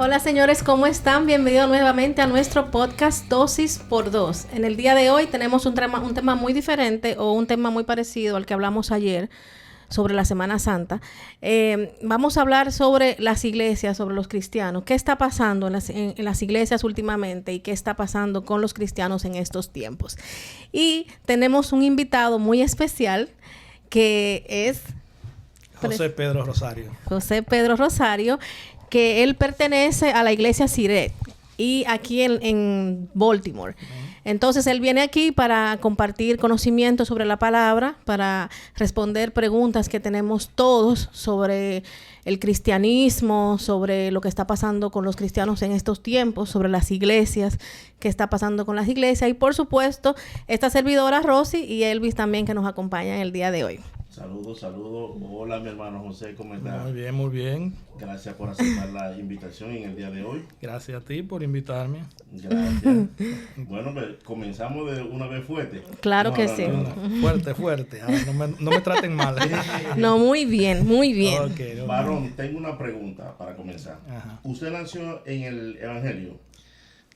Hola señores, ¿cómo están? Bienvenidos nuevamente a nuestro podcast Dosis por Dos. En el día de hoy tenemos un tema muy diferente o un tema muy parecido al que hablamos ayer sobre la Semana Santa. Vamos a hablar sobre las iglesias, sobre los cristianos. ¿Qué está pasando en las iglesias últimamente y qué está pasando con los cristianos en estos tiempos? Y tenemos un invitado muy especial que es José Pedro Rosario. José Pedro Rosario, que él pertenece a la iglesia Siret y aquí en Baltimore. Entonces él viene aquí para compartir conocimientos sobre la palabra, para responder preguntas que tenemos todos sobre el cristianismo, sobre lo que está pasando con los cristianos en estos tiempos, sobre las iglesias, qué está pasando con las iglesias y por supuesto esta servidora Rosy y Elvis también que nos acompañan el día de hoy. Saludos. Hola, mi hermano José, ¿cómo estás? Muy bien. Gracias por aceptar la invitación en el día de hoy. Gracias a ti por invitarme. Gracias. Bueno, pues comenzamos de una vez fuerte. Claro que sí. Fuerte. No me traten mal. No, muy bien. Okay. Varón, tengo una pregunta para comenzar. Ajá. ¿Usted nació en el Evangelio?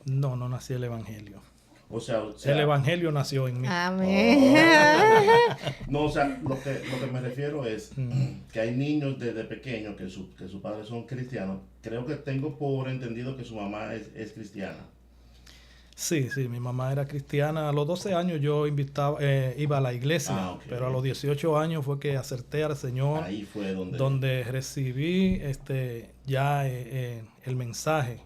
No nací el Evangelio. O sea, el Evangelio nació en mí. Amén. No, o sea, lo que me refiero es que hay niños desde pequeños que sus padres son cristianos. Creo que tengo por entendido que su mamá es cristiana. Sí, mi mamá era cristiana. A los 12 años yo iba a la iglesia, Okay. Pero a los 18 años fue que acerté al Señor. Ahí fue donde recibí el mensaje.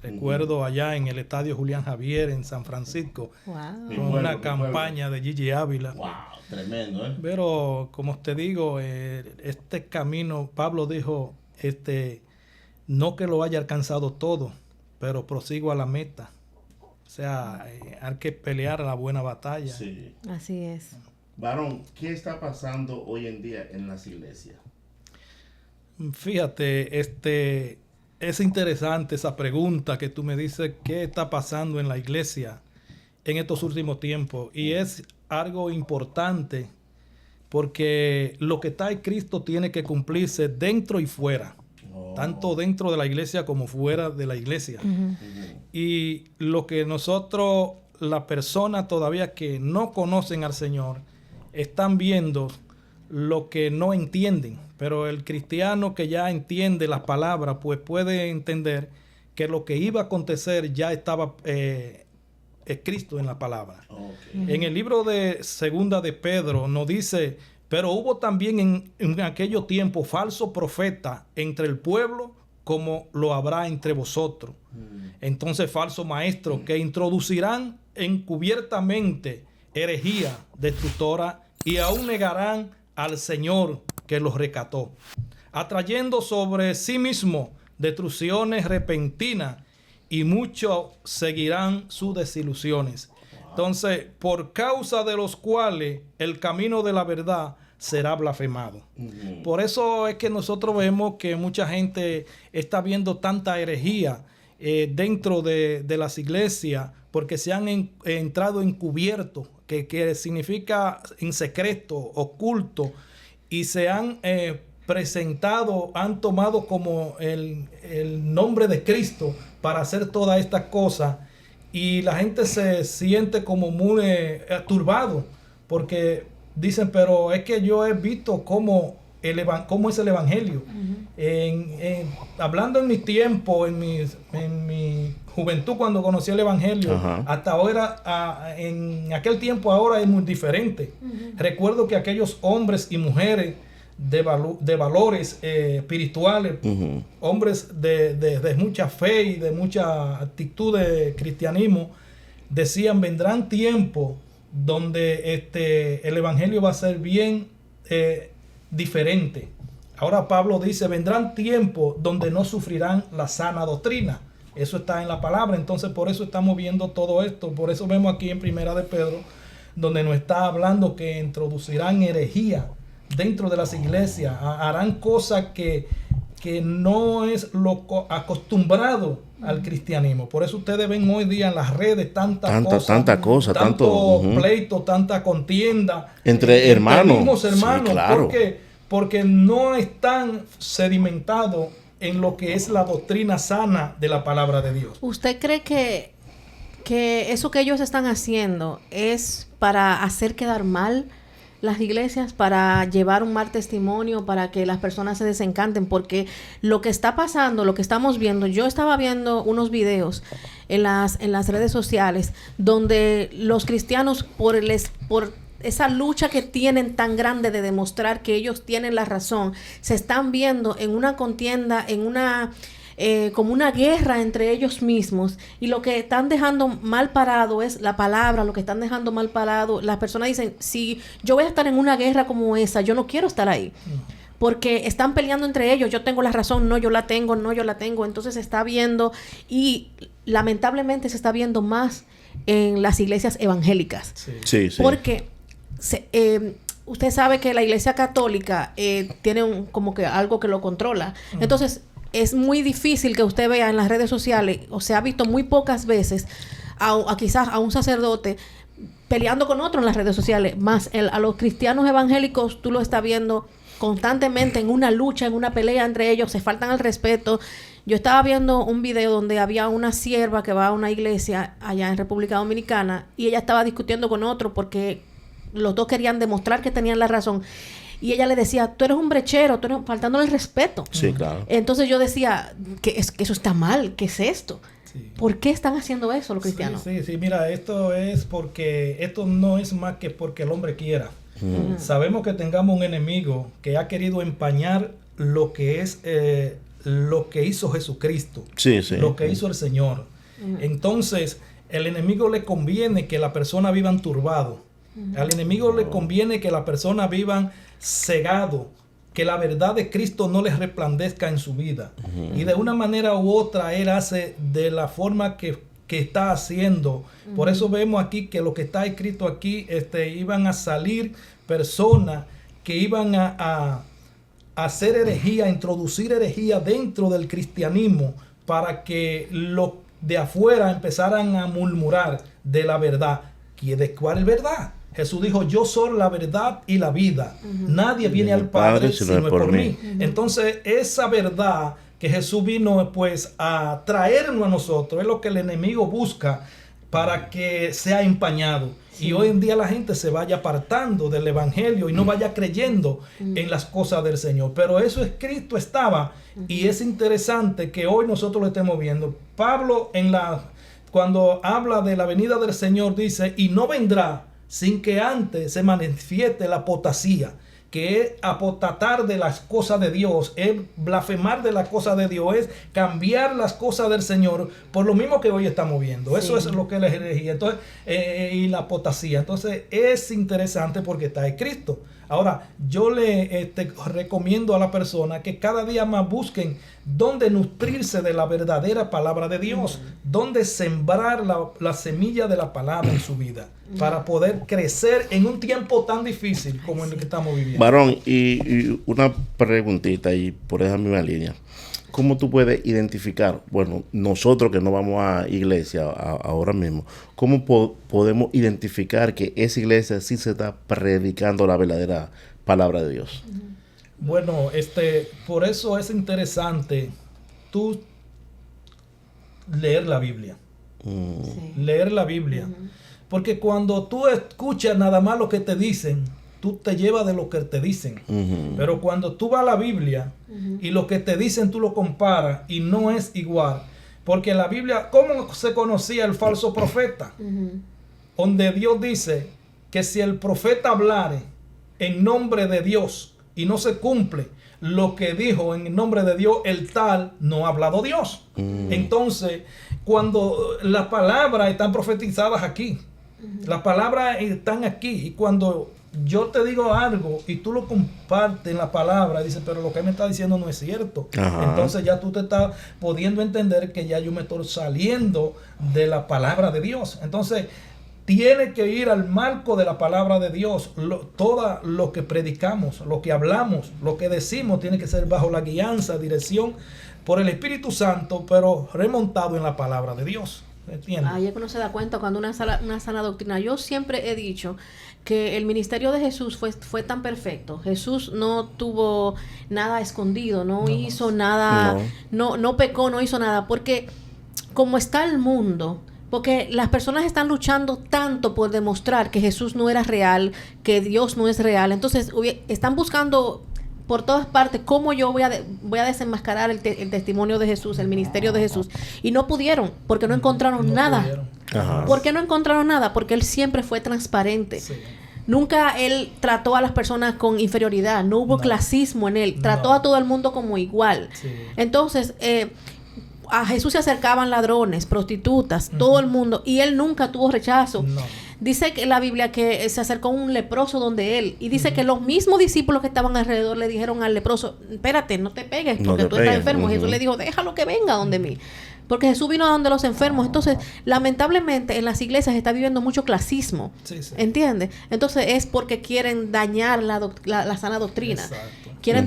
Recuerdo allá en el Estadio Julián Javier en San Francisco, Wow. con una campaña de Gigi Ávila. Wow, tremendo, ¿eh? Pero como te digo, este camino, Pablo dijo, no que lo haya alcanzado todo, pero prosigo a la meta. O sea, hay que pelear la buena batalla. Sí. Así es. Varón, ¿qué está pasando hoy en día en las iglesias? Fíjate, es interesante esa pregunta que tú me dices, ¿qué está pasando en la iglesia en estos últimos tiempos? Y es algo importante porque lo que está en Cristo tiene que cumplirse dentro y fuera, tanto dentro de la iglesia como fuera de la iglesia. Y lo que nosotros, las personas todavía que no conocen al Señor, están viendo lo que no entienden, pero el cristiano que ya entiende las palabras, pues puede entender que lo que iba a acontecer ya estaba escrito en la palabra. Okay. En el libro de Segunda de Pedro nos dice, pero hubo también en aquellos tiempos falsos profetas entre el pueblo, como lo habrá entre vosotros. Entonces falsos maestros que introducirán encubiertamente herejía destructora y aún negarán al Señor que los rescató, atrayendo sobre sí mismo destrucciones repentinas y muchos seguirán sus desilusiones. Entonces, por causa de los cuales el camino de la verdad será blasfemado. Por eso es que nosotros vemos que mucha gente está viendo tanta herejía dentro de las iglesias porque se han entrado encubiertos, que significa en secreto, oculto, y se han presentado, han tomado como el nombre de Cristo para hacer todas estas cosas, y la gente se siente como muy turbado, porque dicen, pero es que yo he visto cómo es el Evangelio. Hablando en mi tiempo, en mi juventud, cuando conocí el Evangelio, hasta ahora, en aquel tiempo ahora es muy diferente. Recuerdo que aquellos hombres y mujeres de valores espirituales, hombres de mucha fe y de mucha actitud de cristianismo, decían, vendrán tiempos donde el Evangelio va a ser bien diferente. Ahora Pablo dice, vendrán tiempos donde no sufrirán la sana doctrina. Eso está en la palabra. Entonces por eso estamos viendo todo esto. Por eso vemos aquí en Primera de Pedro, donde nos está hablando que introducirán herejía dentro de las iglesias. Harán cosas que no es lo acostumbrado al cristianismo. Por eso ustedes ven hoy día en las redes tanta cosa, tanto pleito, tanta contienda entre hermanos. Mismos hermanos, sí, claro. porque no están sedimentados en lo que es la doctrina sana de la palabra de Dios. ¿Usted cree que eso que ellos están haciendo es para hacer quedar mal las iglesias, para llevar un mal testimonio, para que las personas se desencanten? Porque lo que está pasando, lo que estamos viendo, yo estaba viendo unos videos en las redes sociales donde los cristianos por esa lucha que tienen tan grande de demostrar que ellos tienen la razón, se están viendo en una contienda, en una como una guerra entre ellos mismos, y lo que están dejando mal parado es la palabra. Lo que están dejando mal parado, las personas dicen, si yo voy a estar en una guerra como esa, yo no quiero estar ahí, porque están peleando entre ellos, yo tengo la razón, no, yo la tengo, no, yo la tengo. Entonces se está viendo, y lamentablemente se está viendo más en las iglesias evangélicas. Sí. Porque usted sabe que la iglesia católica tiene como que algo que lo controla. Entonces es muy difícil que usted vea en las redes sociales, o se ha visto muy pocas veces, quizás a un sacerdote peleando con otro en las redes sociales, más a los cristianos evangélicos tú lo estás viendo constantemente en una lucha, en una pelea entre ellos, se faltan al respeto. Yo estaba viendo un video donde había una sierva que va a una iglesia allá en República Dominicana, y ella estaba discutiendo con otro porque los dos querían demostrar que tenían la razón. Y ella le decía, tú eres un brechero, tú eres faltándole el respeto. Sí, claro. Entonces yo decía, que eso está mal, ¿qué es esto? Sí. ¿Por qué están haciendo eso los cristianos? Sí, mira, esto no es más que porque el hombre quiera. Sabemos que tengamos un enemigo que ha querido empañar lo que es lo que hizo Jesucristo, lo que hizo el Señor. Entonces, el enemigo le conviene que la persona viva turbado. Al enemigo le conviene que la persona viva cegado, que la verdad de Cristo no les resplandezca en su vida. Y de una manera u otra él hace de la forma que está haciendo. Por eso vemos aquí que lo que está escrito aquí, iban a salir personas que iban a hacer herejía, a introducir herejía dentro del cristianismo, para que los de afuera empezaran a murmurar de la verdad. ¿De cuál es verdad? Jesús dijo, yo soy la verdad y la vida. Nadie viene al Padre si no es por mí. Entonces, esa verdad que Jesús vino pues a traernos a nosotros es lo que el enemigo busca para que sea empañado. Y hoy en día la gente se vaya apartando del evangelio y no vaya creyendo en las cosas del Señor. Pero eso escrito estaba, y es interesante que hoy nosotros lo estemos viendo. Pablo cuando habla de la venida del Señor dice, y no vendrá sin que antes se manifieste la apostasía, que es apostatar de las cosas de Dios, es blasfemar de las cosas de Dios, es cambiar las cosas del Señor por lo mismo que hoy estamos viendo. Eso es lo que es la herejía. Entonces, y la apostasía. Entonces es interesante porque está escrito. Ahora, yo le recomiendo a la persona que cada día más busquen dónde nutrirse de la verdadera palabra de Dios, dónde sembrar la semilla de la palabra en su vida, para poder crecer en un tiempo tan difícil como en el que estamos viviendo. Varón, y una preguntita y por esa misma línea. ¿Cómo tú puedes identificar, bueno, nosotros que no vamos a iglesia ahora mismo, cómo podemos identificar que esa iglesia sí se está predicando la verdadera palabra de Dios? Bueno, por eso es interesante tú leer la Biblia. Leer la Biblia. Porque cuando tú escuchas nada más lo que te dicen, tú te llevas de lo que te dicen. Pero cuando tú vas a la Biblia y lo que te dicen tú lo comparas y no es igual. Porque la Biblia, ¿cómo se conocía el falso profeta? Donde Dios dice que si el profeta hablare en nombre de Dios y no se cumple lo que dijo en nombre de Dios, el tal no ha hablado Dios. Entonces, cuando las palabras están profetizadas aquí, las palabras están aquí, y cuando yo te digo algo y tú lo compartes en la palabra, dices, pero lo que me está diciendo no es cierto. Entonces ya tú te estás pudiendo entender que ya yo me estoy saliendo de la palabra de Dios. Entonces tiene que ir al marco de la palabra de Dios. Todo lo que predicamos, lo que hablamos, lo que decimos tiene que ser bajo la guianza, dirección por el Espíritu Santo, pero remontado en la palabra de Dios. ¿Entiendes? Ahí es que uno se da cuenta cuando una sana doctrina. Yo siempre he dicho que el ministerio de Jesús fue tan perfecto. Jesús no tuvo nada escondido, no hizo nada, no pecó, no hizo nada, porque como está el mundo, porque las personas están luchando tanto por demostrar que Jesús no era real, que Dios no es real, entonces están buscando por todas partes cómo yo voy a desenmascarar el testimonio de Jesús, el ministerio de Jesús, y no pudieron, porque no encontraron nada. ¿Por qué no encontraron nada? Porque él siempre fue transparente. Sí. Nunca él trató a las personas con inferioridad, no hubo clasismo en él, trató a todo el mundo como igual. Sí. Entonces, a Jesús se acercaban ladrones, prostitutas, todo el mundo, y él nunca tuvo rechazo. No. Dice que la Biblia que se acercó un leproso donde él, y dice que los mismos discípulos que estaban alrededor le dijeron al leproso, espérate, no te pegues porque tú estás enfermo. Jesús le dijo, déjalo que venga donde mí. Porque Jesús vino a donde los enfermos. Entonces, lamentablemente, en las iglesias está viviendo mucho clasismo. Sí. ¿Entiendes? Entonces, es porque quieren dañar la sana doctrina. Exacto. Quieren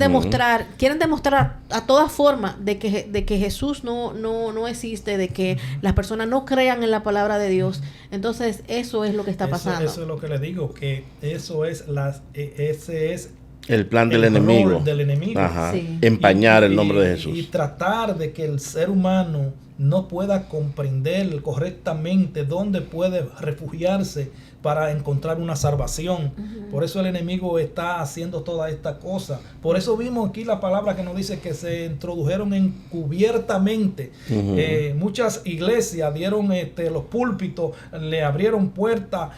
demostrar a toda forma de que Jesús no existe, de que las personas no crean en la palabra de Dios. Entonces, eso es lo que está pasando. Eso es lo que le digo, que ese es el plan del enemigo. Ajá. Sí. Empañar el nombre de Jesús. Y tratar de que el ser humano no pueda comprender correctamente dónde puede refugiarse para encontrar una salvación. Por eso el enemigo está haciendo toda esta cosa. Por eso vimos aquí la palabra que nos dice que se introdujeron encubiertamente. Muchas iglesias dieron los púlpitos, le abrieron puertas,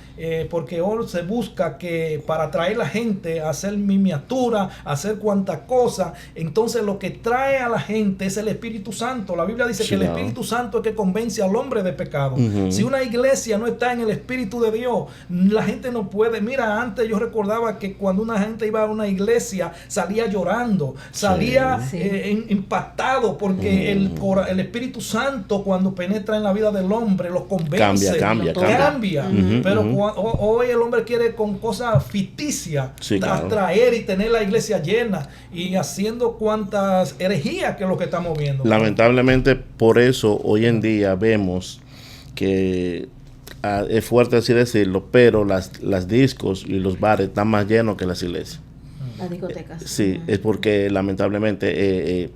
porque hoy se busca que para atraer a la gente a hacer miniatura, a hacer cuantas cosas. Entonces lo que trae a la gente es el Espíritu Santo. La Biblia dice que el Espíritu Santo es que convence al hombre de pecado. Si una iglesia no está en el Espíritu de Dios, la gente no puede. Mira, antes yo recordaba que cuando una gente iba a una iglesia salía llorando, salía impactado, porque el Espíritu Santo cuando penetra en la vida del hombre los convence, cambia. Pero hoy el hombre quiere con cosas ficticias atraer y tener la iglesia llena y haciendo cuantas herejías que es lo que estamos viendo. Lamentablemente por eso hoy en día vemos que es fuerte así decirlo, pero las discos y los bares están más llenos que las iglesias. Las discotecas. Sí, es porque lamentablemente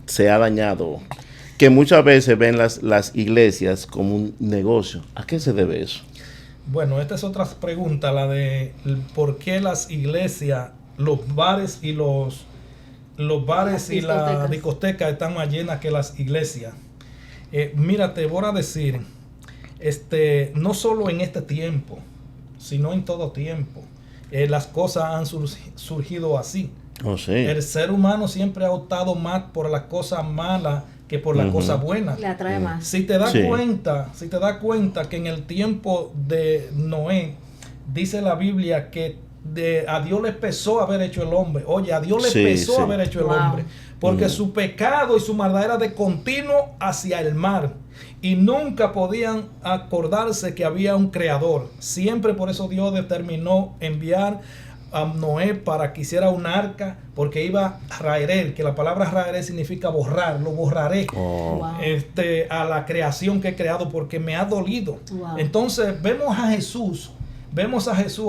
se ha dañado. Que muchas veces ven las iglesias como un negocio. ¿A qué se debe eso? Bueno, esta es otra pregunta, la de por qué las iglesias, los bares y las discotecas están más llenas que las iglesias. Mira, te voy a decir, no solo en este tiempo, sino en todo tiempo, las cosas han surgido así. Sí. El ser humano siempre ha optado más por las cosas malas que por las cosas buenas. Le atrae más. Si te das cuenta que en el tiempo de Noé, dice la Biblia que a Dios le pesó haber hecho el hombre. Oye, a Dios le pesó haber hecho el hombre. Porque su pecado y su maldad era de continuo hacia el mar. Y nunca podían acordarse que había un creador. Siempre por eso Dios determinó enviar a Noé para que hiciera un arca, porque iba a raer, que la palabra raer significa borrar, lo borraré a la creación que he creado porque me ha dolido. Entonces vemos a Jesús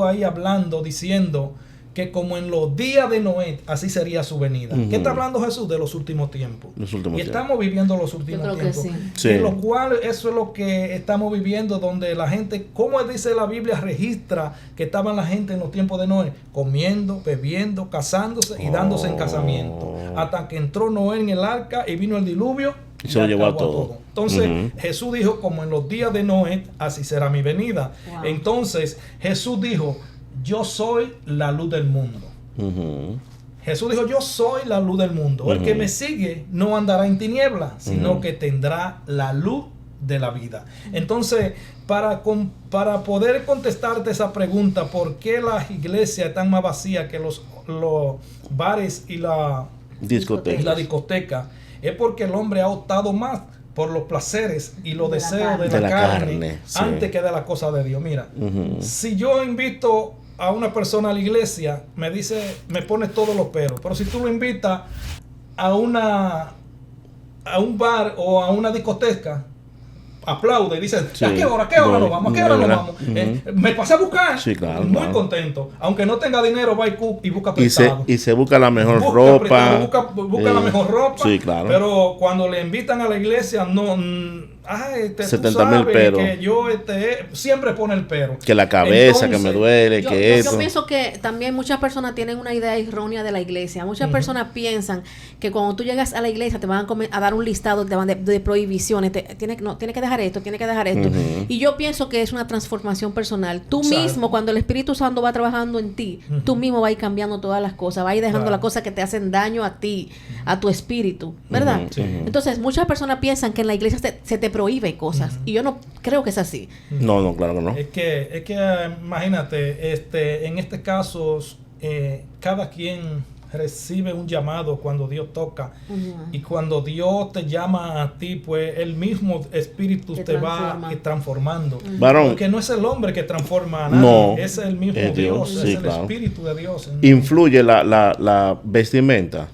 ahí hablando, diciendo que como en los días de Noé, así sería su venida. ¿Qué está hablando Jesús? De los últimos tiempos. Estamos viviendo los últimos tiempos. En lo cual, eso es lo que estamos viviendo, donde la gente, como dice la Biblia, registra que estaban la gente en los tiempos de Noé, comiendo, bebiendo, casándose y dándose en casamiento. Hasta que entró Noé en el arca y vino el diluvio. Y se lo llevó a todo. Entonces, Jesús dijo, como en los días de Noé, así será mi venida. Entonces, Jesús dijo, yo soy la luz del mundo. Jesús dijo, yo soy la luz del mundo. El que me sigue no andará en tinieblas, sino que tendrá la luz de la vida. Entonces, para poder contestarte esa pregunta, ¿por qué las iglesias están más vacías que los bares y la discoteca? Es porque el hombre ha optado más por los placeres y los deseos de la carne antes que de las cosas de Dios. Mira, si yo invito a una persona a la iglesia, me pone todos los peros. Pero si tú lo invitas a un bar o a una discoteca, aplaude y dice, Sí. ¿a qué hora? ¿A qué hora Bueno, nos vamos? ¿A qué hora nos ¿verdad? vamos? Me pasé a buscar. Sí, claro, Muy claro. contento. Aunque no tenga dinero, va y busca Y prestado. se busca la mejor Busca ropa. prestado, busca la mejor ropa. Sí, claro. Pero cuando le invitan a la iglesia, no... tú 70,000 sabes peros. que yo siempre pone el pero. Que la cabeza, que me Entonces, duele, Yo, que yo eso. pienso que también muchas personas tienen una idea errónea de la iglesia. Muchas personas piensan que cuando tú llegas a la iglesia te van a dar un listado de prohibiciones. Tiene que dejar esto, tiene que dejar esto. Y yo pienso que es una transformación personal. Tú Exacto. mismo, cuando el Espíritu Santo va trabajando en ti, tú mismo vas a ir cambiando todas las cosas, vas a ir dejando Claro. las cosas que te hacen daño a ti, a tu espíritu, ¿verdad? Sí. Entonces, muchas personas piensan que en la iglesia se te prohíbe cosas. Y yo no creo que es así. No, claro que no. Es que imagínate, en este caso, cada quien recibe un llamado cuando Dios toca. Y cuando Dios te llama a ti, pues el mismo espíritu te va transformando. Varón. Porque no es el hombre que transforma a nadie, No, es el mismo es Dios, Dios, es sí, el claro. espíritu de Dios. Influye la vestimenta.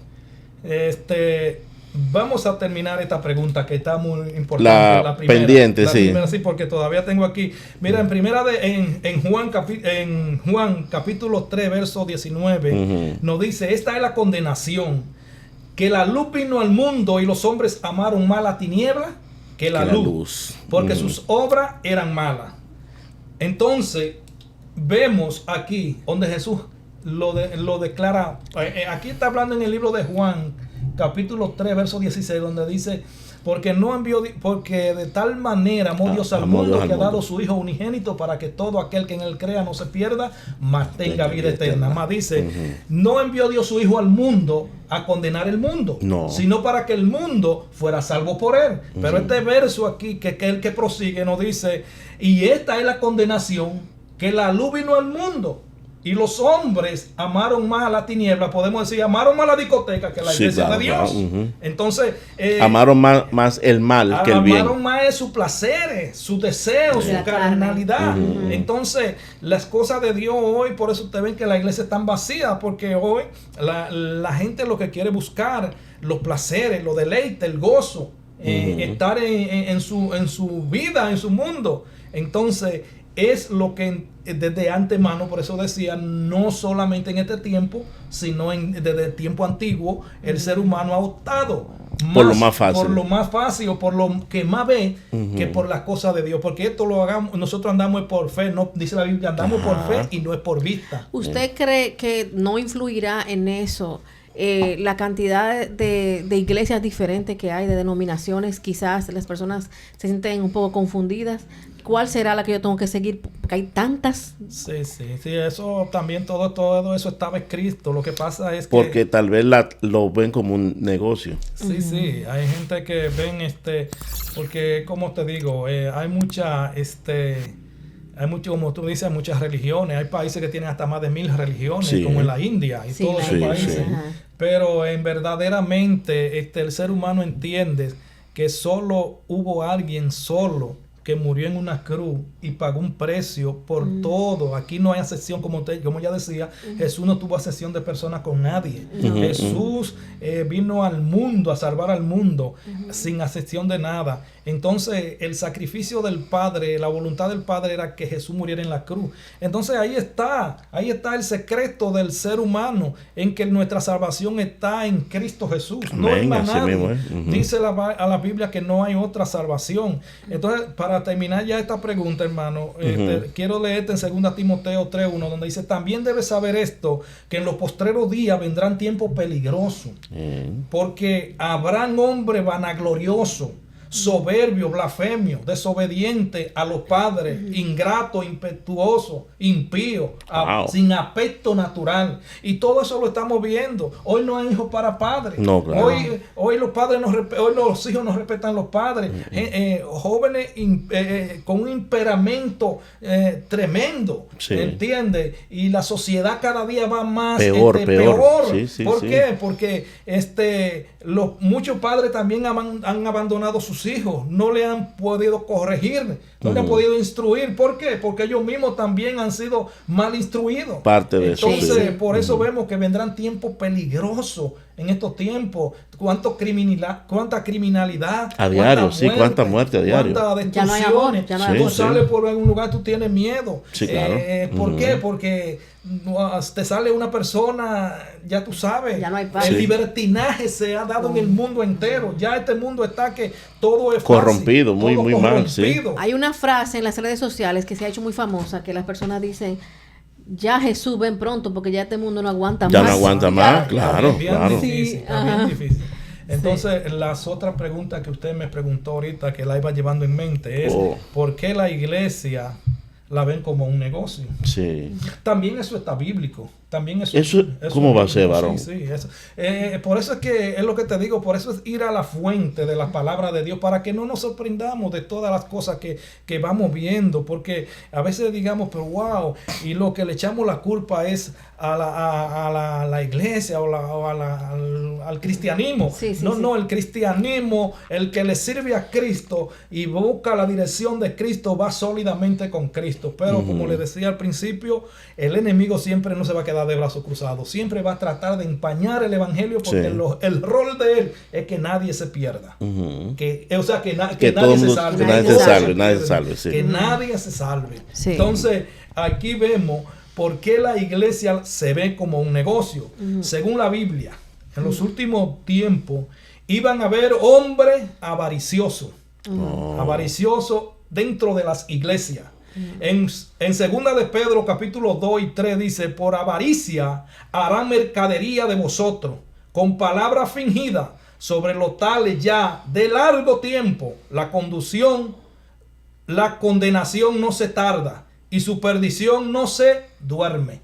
Vamos a terminar esta pregunta que está muy importante. La pendiente, sí. Primera, sí, porque todavía tengo aquí. Mira, en Juan capítulo 3, verso 19, nos dice, esta es la condenación, que la luz vino al mundo y los hombres amaron más la tiniebla que la luz, porque sus obras eran malas. Entonces, vemos aquí donde Jesús lo declara. Aquí está hablando en el libro de Juan, capítulo 3, verso 16, donde dice, porque de tal manera amó Dios al mundo que ha dado su Hijo unigénito para que todo aquel que en él crea no se pierda, mas tenga vida eterna. Más dice, no envió Dios su Hijo al mundo a condenar el mundo, sino para que el mundo fuera salvo por él. Pero este verso aquí, que el que prosigue, nos dice, y esta es la condenación, que la luz vino al mundo y los hombres amaron más la tiniebla, podemos decir, amaron más la discoteca que la iglesia de Dios. Entonces, amaron más el mal que el bien. Amaron más sus placeres, sus deseos, su carnalidad. Entonces, las cosas de Dios hoy, por eso ustedes ven que la iglesia está vacía, porque hoy la gente lo que quiere buscar, los placeres, los deleites, el gozo, estar en su vida, en su mundo. Entonces, es lo que desde antemano, por eso decía, no solamente en este tiempo, sino desde el tiempo antiguo, el ser humano ha optado por lo más fácil. Por lo más fácil o por lo que más ve que por las cosas de Dios. Porque esto lo hagamos, nosotros andamos por fe, no dice la Biblia, andamos por fe y no es por vista. ¿Usted cree que no influirá en eso la cantidad de iglesias diferentes que hay, de denominaciones? Quizás las personas se sienten un poco confundidas. ¿Cuál será la que yo tengo que seguir? Porque hay tantas. Sí, eso también, todo eso estaba escrito. Lo que pasa es que... Porque tal vez lo ven como un negocio. Sí, hay gente que ven, porque como te digo, hay mucha, como tú dices, muchas religiones. Hay países que tienen hasta más de 1,000 religiones, como en la India y todos esos países. Sí. Pero verdaderamente el ser humano entiende que solo hubo alguien solo que murió en una cruz y pagó un precio por todo. Aquí no hay acepción, como ya decía, Jesús no tuvo acepción de personas con nadie. Jesús vino al mundo a salvar al mundo sin acepción de nada. Entonces el sacrificio del Padre, la voluntad del Padre era que Jesús muriera en la cruz. Entonces ahí está el secreto del ser humano, en que nuestra salvación está en Cristo Jesús. Amén, no hay más así nadie. mismo, Dice a la Biblia que no hay otra salvación. Entonces, para terminar ya esta pregunta, hermano, quiero leerte en 2 Timoteo 3:1, donde dice, también debes saber esto, que en los postreros días vendrán tiempos peligrosos, porque habrán hombres vanagloriosos, soberbio, blasfemio, desobediente a los padres, ingrato, impetuoso, impío, sin aspecto natural. Y todo eso lo estamos viendo. Hoy no hay hijos para padres. No, claro. Hoy los padres hoy los hijos no respetan a los padres. Jóvenes con un temperamento tremendo, ¿entiendes? Y la sociedad cada día va más peor. Sí, ¿Por qué? Porque muchos padres también han abandonado sus hijos, no le han podido corregir no le han podido instruir. ¿Por qué? Porque ellos mismos también han sido mal instruidos. Parte de eso. Entonces, Sí. por eso vemos que vendrán tiempos peligrosos en estos tiempos. Cuánta criminalidad. A diario, sí, cuánta muerte a diario. Cuántas Ya no hay amor, destrucciones. ya no hay Tú amor. sales por algún lugar, tú tienes miedo. Sí, claro. ¿Por qué? Porque te sale una persona, ya tú sabes. Ya no hay paz. El Sí. libertinaje se ha dado en el mundo entero. Ya este mundo está que todo es Corrompido, fácil, todo muy mal, sí. corrompido. Hay una frase en las redes sociales que se ha hecho muy famosa, que las personas dicen, ya Jesús ven pronto porque ya este mundo no aguanta Ya más. no aguanta más, claro, Bien claro. difícil, Sí, está bien ajá. difícil. Entonces, las otras preguntas que usted me preguntó ahorita, que la iba llevando en mente, es ¿por qué la iglesia la ven como un negocio? Sí. También eso está bíblico. También eso ¿cómo va a ser, bíblico. varón? Sí, eso. Por eso es que es lo que te digo, por eso es ir a la fuente de la palabra de Dios, para que no nos sorprendamos de todas las cosas que vamos viendo, porque a veces digamos, pero wow, y lo que le echamos la culpa es a la iglesia al cristianismo. Sí, sí, No, el cristianismo, el que le sirve a Cristo y busca la dirección de Cristo, va sólidamente con Cristo. Pero como le decía al principio, el enemigo siempre no se va a quedar de brazos cruzados, siempre va a tratar de empañar el evangelio, porque el rol de él es que nadie se pierda. O sea, que Que todo nadie el se mundo- salve. que nadie se salve, nadie se salve, sí. Que nadie se salve. Sí. Entonces, aquí vemos por qué la iglesia se ve como un negocio. Según la Biblia, en los últimos tiempos iban a haber hombres avariciosos. Avariciosos dentro de las iglesias. En segunda de Pedro capítulo 2 y 3 dice: por avaricia harán mercadería de vosotros, con palabras fingidas, sobre los tales ya de largo tiempo la condenación no se tarda, y su perdición no se duerme.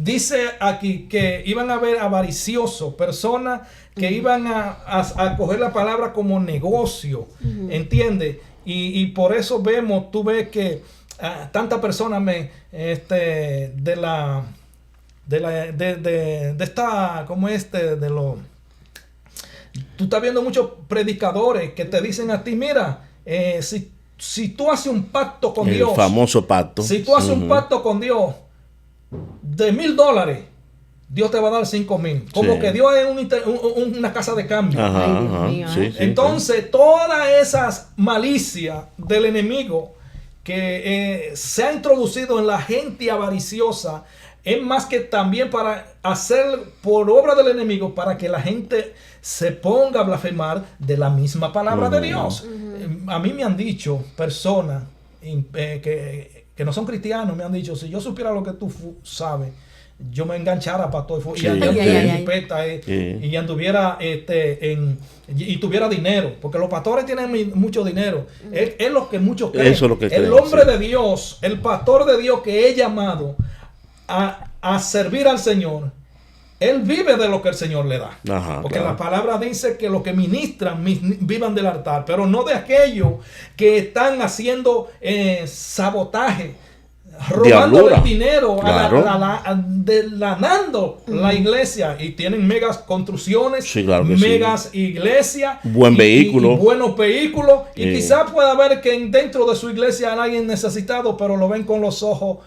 Dice aquí que iban a haber avariciosos, personas que iban a coger la palabra como negocio, ¿entiendes? Y por eso tú ves que tantas personas tú estás viendo muchos predicadores que te dicen a ti, mira, si tú haces un pacto con Dios, El famoso pacto. si tú haces un pacto con Dios de $1,000, Dios te va a dar 5,000. Como Sí. que Dios es una casa de cambio. Ajá, Ay, Dios ajá. mío, Sí, sí, Entonces, todas esas malicias del enemigo que se ha introducido en la gente avariciosa es más que también para hacer por obra del enemigo, para que la gente se ponga a blasfemar de la misma palabra de Dios. A mí me han dicho personas que no son cristianos, me han dicho, si yo supiera lo que tú sabes, yo me enganchara para todo Sí, y anduviera sí. en jipeta, Sí. y anduviera y tuviera dinero, porque los pastores tienen mucho dinero. Es lo que muchos creen. Eso es lo que el creen, hombre sí. de Dios, el pastor de Dios que he llamado a servir al Señor, él vive de lo que el Señor le da. Ajá, Porque claro. la palabra dice que los que ministran vivan del altar, pero no de aquellos que están haciendo sabotaje, robando Diablura. el dinero, Claro. delanando la iglesia, y tienen megas construcciones, Sí, claro que sí. megas iglesias, Buen vehículo. y buenos vehículos, y Sí. quizás pueda ver que dentro de su iglesia hay alguien necesitado, pero lo ven con los ojos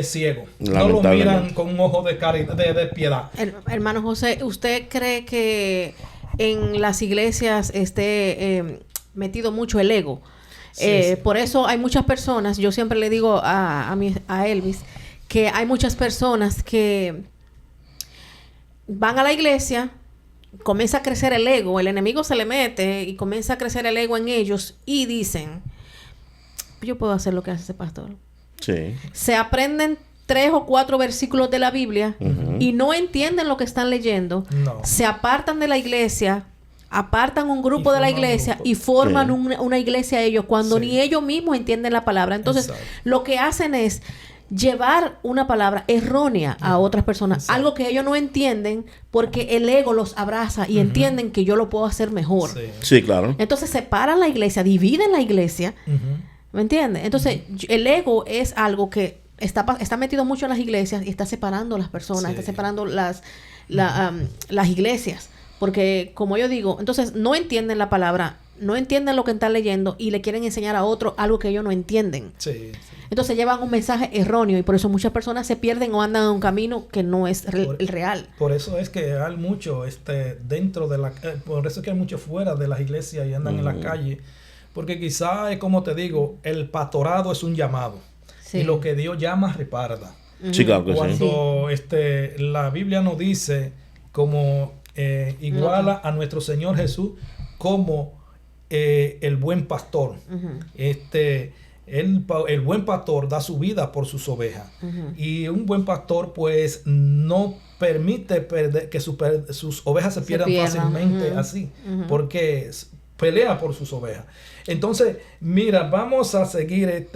ciegos, no lo Lamentablemente. miran con un ojo de caridad, de piedad. Hermano José, ¿usted cree que en las iglesias esté metido mucho el ego? Sí. Por eso hay muchas personas, yo siempre le digo a Elvis, que hay muchas personas que van a la iglesia, comienza a crecer el ego, el enemigo se le mete y comienza a crecer el ego en ellos y dicen, yo puedo hacer lo que hace ese pastor. Sí. Se aprenden 3 o 4 versículos de la Biblia y no entienden lo que están leyendo. No. Se apartan de la iglesia, apartan un grupo Y de la forman un iglesia grupo. y forman Sí. una iglesia ellos cuando Sí. ni ellos mismos entienden la palabra. Entonces, Exacto. lo que hacen es llevar una palabra errónea a otras personas, Exacto. algo que ellos no entienden porque el ego los abraza y entienden que yo lo puedo hacer mejor. Sí. Sí, claro. Entonces separan la iglesia, dividen la iglesia. Ujú. ¿Me entiendes? Entonces, el ego es algo que está metido mucho en las iglesias y está separando a las personas, Sí. está separando las iglesias. Porque, como yo digo, entonces no entienden la palabra, no entienden lo que están leyendo y le quieren enseñar a otro algo que ellos no entienden. Sí. Entonces llevan un mensaje erróneo y por eso muchas personas se pierden o andan en un camino que no es el real. Por eso es que hay mucho dentro de la... por eso es que hay mucho fuera de las iglesias y andan en la calle. Porque quizá es como te digo, el pastorado es un llamado. Sí. Y lo que Dios llama reparda. Sí, claro que sí. Cuando la Biblia nos dice como iguala a nuestro Señor Jesús como el buen pastor. El buen pastor da su vida por sus ovejas. Y un buen pastor pues no permite que sus ovejas se pierdan fácilmente así, porque pelea por sus ovejas. Entonces, mira, vamos a seguir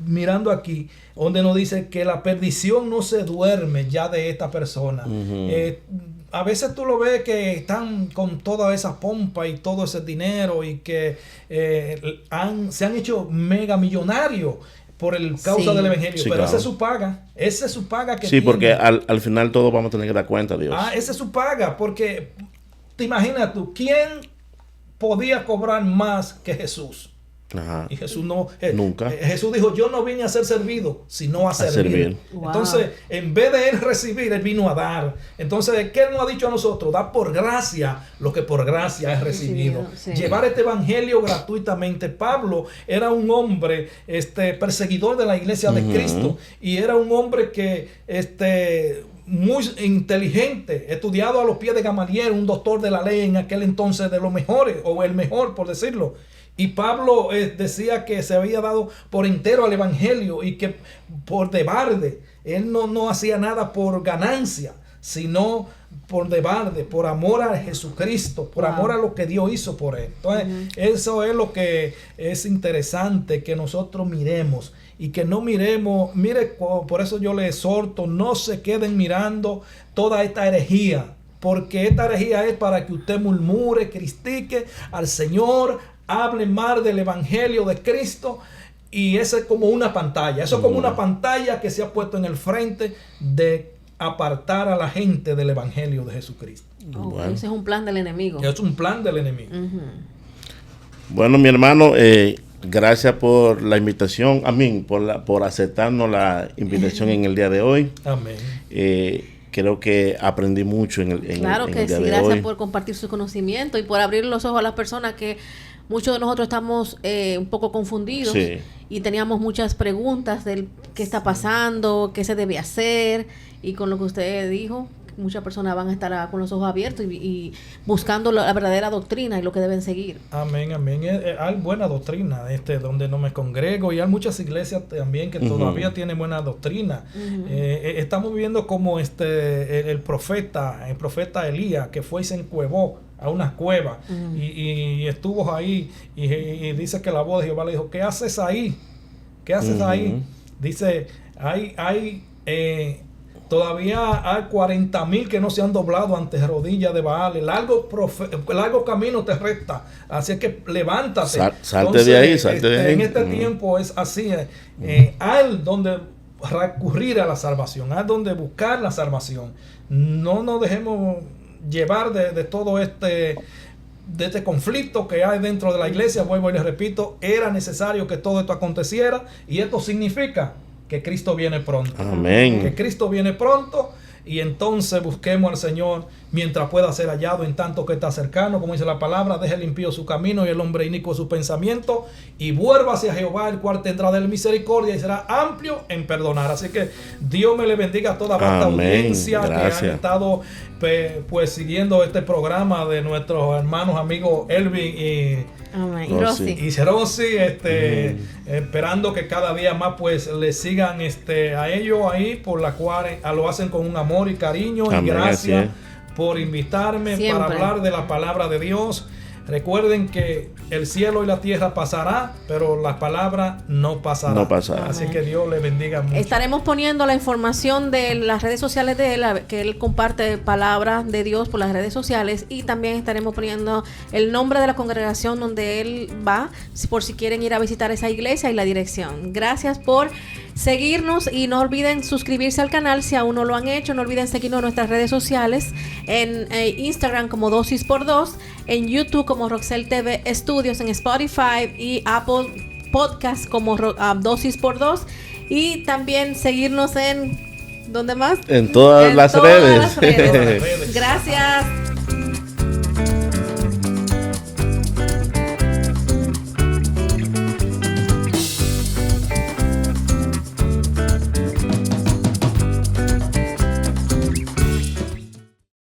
mirando aquí, donde nos dice que la perdición no se duerme ya de esta persona. A veces tú lo ves que están con toda esa pompa y todo ese dinero y que se han hecho mega millonarios por el causa del evangelio. Sí, pero claro. Esa es su paga que sí, tiene. Porque al final todos vamos a tener que dar cuenta, Dios. Esa es su paga, porque te imaginas tú, ¿quién podía cobrar más que Jesús? Ajá. Y Jesús no, nunca. Jesús dijo, yo no vine a ser servido, sino a servir. Wow. Entonces, en vez de él recibir, él vino a dar. Entonces, ¿qué él nos ha dicho a nosotros? Da por gracia lo que por gracia es recibido. Sí. Llevar este evangelio gratuitamente. Pablo era un hombre perseguidor de la iglesia de Cristo, y era un hombre que muy inteligente, estudiado a los pies de Gamaliel, un doctor de la ley en aquel entonces, de los mejores, o el mejor, por decirlo. Y Pablo decía que se había dado por entero al evangelio y que por de balde, él no hacía nada por ganancia, sino por de balde, por amor a Jesucristo, por amor a lo que Dios hizo por él. Entonces, eso es lo que es interesante que nosotros miremos. Y que no miremos, por eso yo les exhorto, no se queden mirando toda esta herejía, porque esta herejía es para que usted murmure, critique al Señor, hable mal del evangelio de Cristo, y eso es como una pantalla, eso es como una pantalla que se ha puesto en el frente de apartar a la gente del evangelio de Jesucristo. Bueno. Ese es un plan del enemigo. Es un plan del enemigo. Bueno, mi hermano, gracias por la invitación, por aceptarnos la invitación en el día de hoy. Amén. Creo que aprendí mucho en el día de hoy. Claro que sí, gracias por compartir su conocimiento y por abrir los ojos a las personas que muchos de nosotros estamos un poco confundidos y teníamos muchas preguntas del qué está pasando, qué se debe hacer, y con lo que usted dijo, muchas personas van a estar con los ojos abiertos y buscando la verdadera doctrina y lo que deben seguir. Amén, amén. Hay buena doctrina donde no me congrego, y hay muchas iglesias también que todavía tienen buena doctrina. Estamos viviendo como el profeta Elías, que fue y se encuevó a una cueva y estuvo ahí y dice que la voz de Jehová le dijo, ¿qué haces ahí? ¿Qué haces ahí? Dice, todavía hay 40,000 que no se han doblado ante rodillas de Baal. Largo camino te resta. Así es que levántate. Salte de ahí. En este tiempo es así. Hay donde recurrir a la salvación. Hay donde buscar la salvación. No nos dejemos llevar de todo de este conflicto que hay dentro de la iglesia. Vuelvo y les repito, era necesario que todo esto aconteciera, y esto significa que Cristo viene pronto. Amén. Que Cristo viene pronto, y entonces busquemos al Señor mientras pueda ser hallado, en tanto que está cercano. Como dice la palabra, deje el impío su camino y el hombre inicuo su pensamiento, y vuelva hacia Jehová, el cual tendrá de él misericordia y será amplio en perdonar. Así que Dios me le bendiga a toda esta audiencia que han estado pues siguiendo este programa de nuestros hermanos amigos Elvin y Rosy, esperando que cada día más pues le sigan a ellos ahí, por la cual lo hacen con un amor y cariño. Amén. Y gracias por invitarme para hablar de la palabra de Dios. Recuerden que el cielo y la tierra pasará, pero la palabra no pasará. Así que Dios le bendiga mucho. Estaremos poniendo la información de las redes sociales de él, que él comparte palabra de Dios por las redes sociales, y también estaremos poniendo el nombre de la congregación donde él va, por si quieren ir a visitar esa iglesia, y la dirección. Gracias por seguirnos y no olviden suscribirse al canal si aún no lo han hecho. No olviden seguirnos en nuestras redes sociales, en Instagram como Dosis por Dos, en YouTube como Roxel TV Estudios, en Spotify y Apple Podcast como Dosis por Dos, y también seguirnos en ¿dónde más? En todas las redes. Gracias.